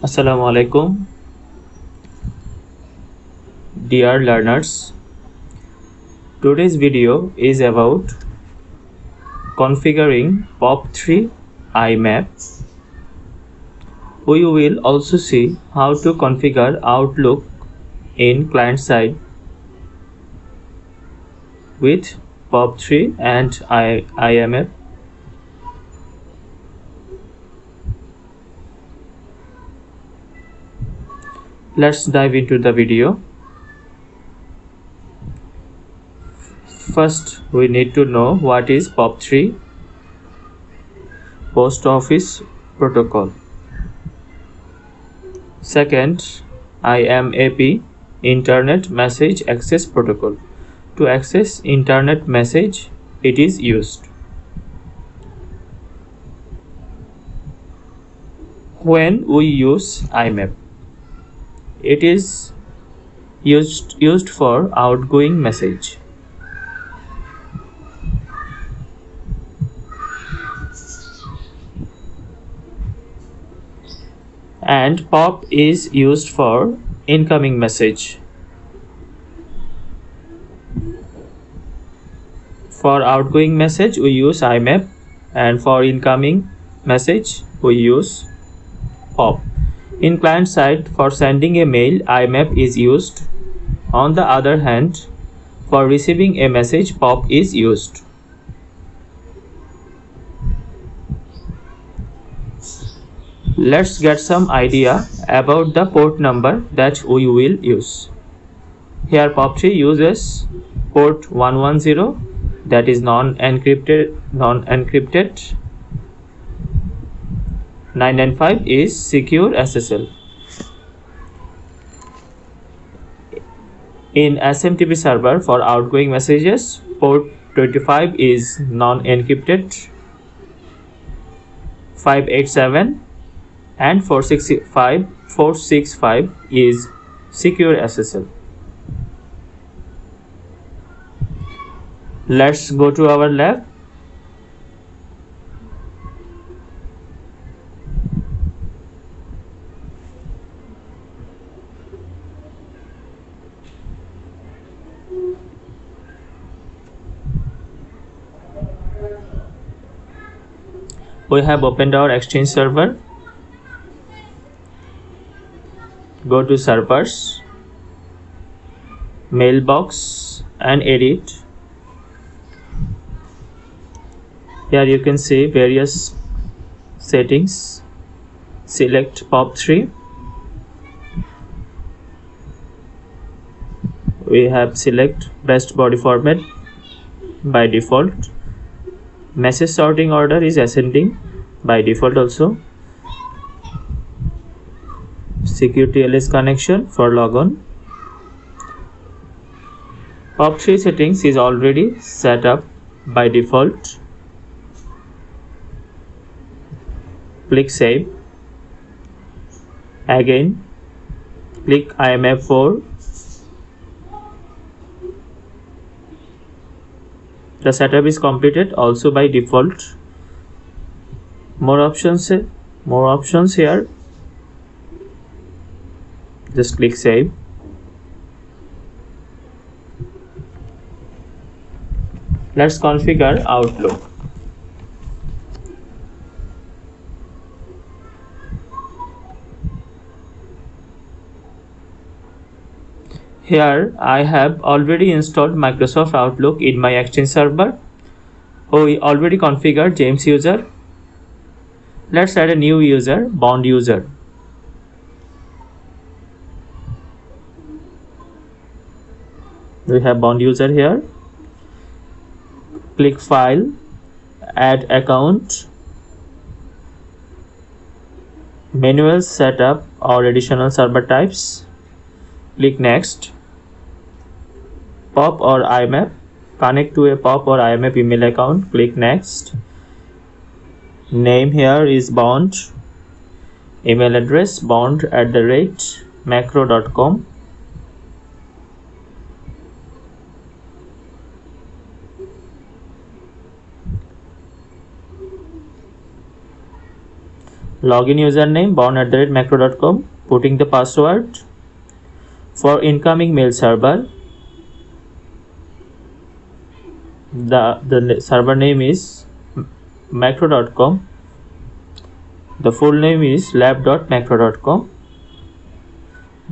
Assalamu alaikum, dear learners. Today's video is about configuring POP3 IMAP. We will also see how to configure Outlook in client side with POP3 and IMAP. Let's dive into the video. First, we need to know what is POP3, Post Office Protocol. Second, IMAP, Internet Message Access Protocol. To access internet message, it is used. When we use IMAP, it is used for outgoing message. And POP is used for incoming message. For outgoing message we use IMAP, and for incoming message we use POP. In client side, for sending a mail, IMAP is used. On the other hand, for receiving a message, POP is used. Let's get some idea about the port number that we will use. Here POP3 uses port 110, that is non-encrypted. 995 is secure SSL. In SMTP server, for outgoing messages, port 25 is non-encrypted, 587 and 465 is secure SSL. Let's go to our lab. We have opened our Exchange server. Go to servers, mailbox and edit. Here you can see various settings. Select POP3. We have select best body format by default. Message sorting order is ascending by default also. Secure TLS connection for logon. POP3 settings is already set up by default. Click Save. Again, click IMAP4. The setup is completed also by default. More options here. Just click Save. Let's configure Outlook. Here I have already installed Microsoft Outlook in my Exchange server. We already configured James user. Let's add a new user, Bond user. We have Bond user here. Click File, Add Account, Manual Setup or Additional Server Types. Click Next. POP or IMAP. Connect to a POP or IMAP email account. Click Next. Name here is Bond. Email address bond@macro.com. Login username bond@macro.com, putting the password. For incoming mail server, the server name is macro.com. The full name is lab.macro.com.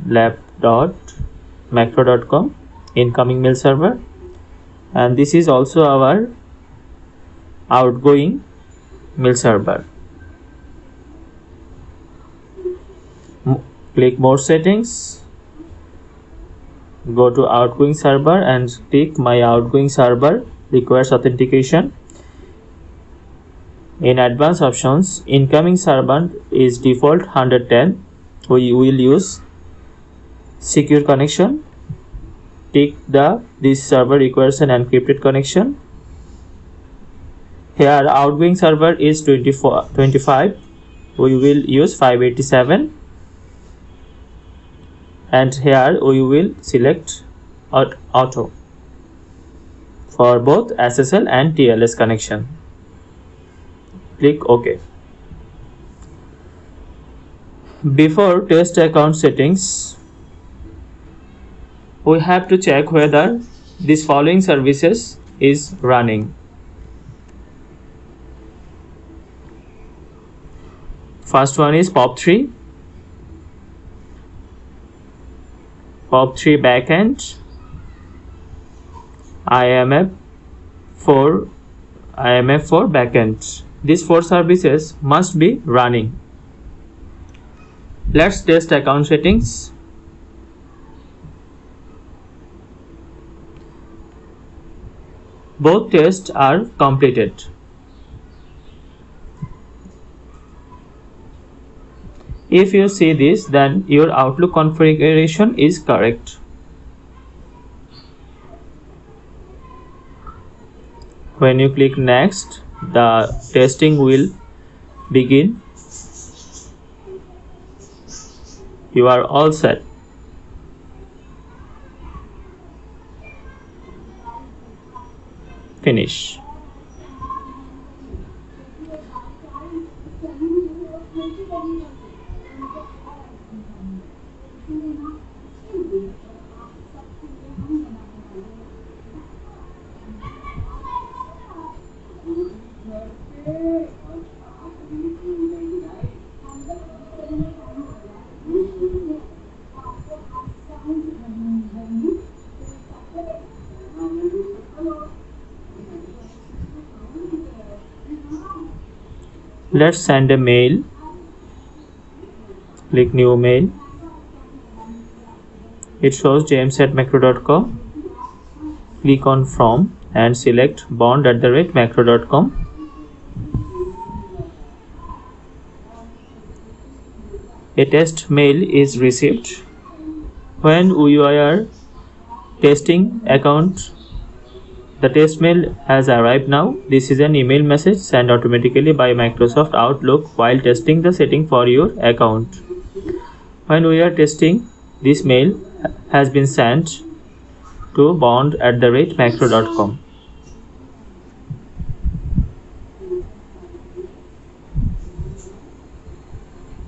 lab.macro.com, incoming mail server, and this is also our outgoing mail server. Click more settings, go to outgoing server and click my outgoing server requires authentication. In advanced options, incoming server is default 110. We will use secure connection. Tick this server requires an encrypted connection. Here outgoing server is 25. We will use 587, and here we will select auto for both SSL and TLS connection. Click OK. Before test account settings, we have to check whether this following services is running. First one is POP3 backend, IMAP for backend. These 4 services must be running. Let's test account settings. Both tests are completed. If you see this, then your Outlook configuration is correct. When you click next, the testing will begin. You are all set. Finish. Let's send a mail. Click new mail. It shows james@macro.com. Click on from and select bond@macro.com. A test mail is received. When we are testing account, the test mail has arrived now. This is an email message sent automatically by Microsoft Outlook while testing the setting for your account. When we are testing, this mail has been sent to bond@macro.com.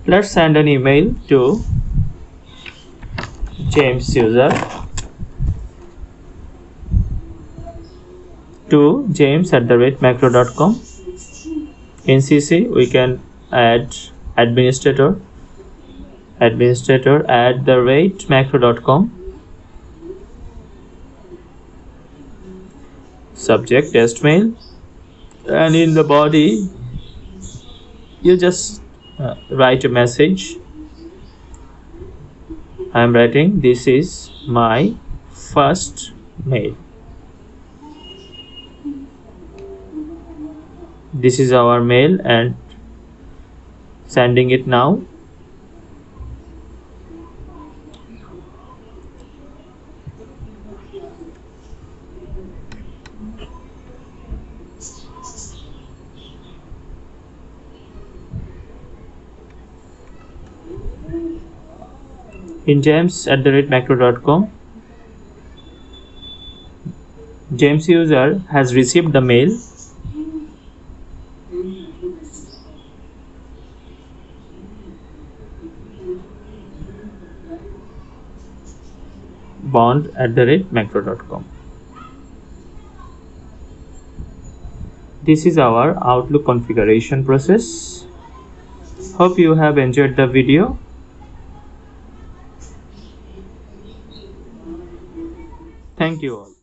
Let's send an email to James user to james@macro.com. In CC we can add administrator@macro.com. Subject test mail, and in the body you just write a message. I am writing, this is my first mail. This is our mail and sending it now. In james@macro.com, James user has received the mail. bond@macro.com. This is our Outlook configuration process. Hope you have enjoyed the video. Thank you all.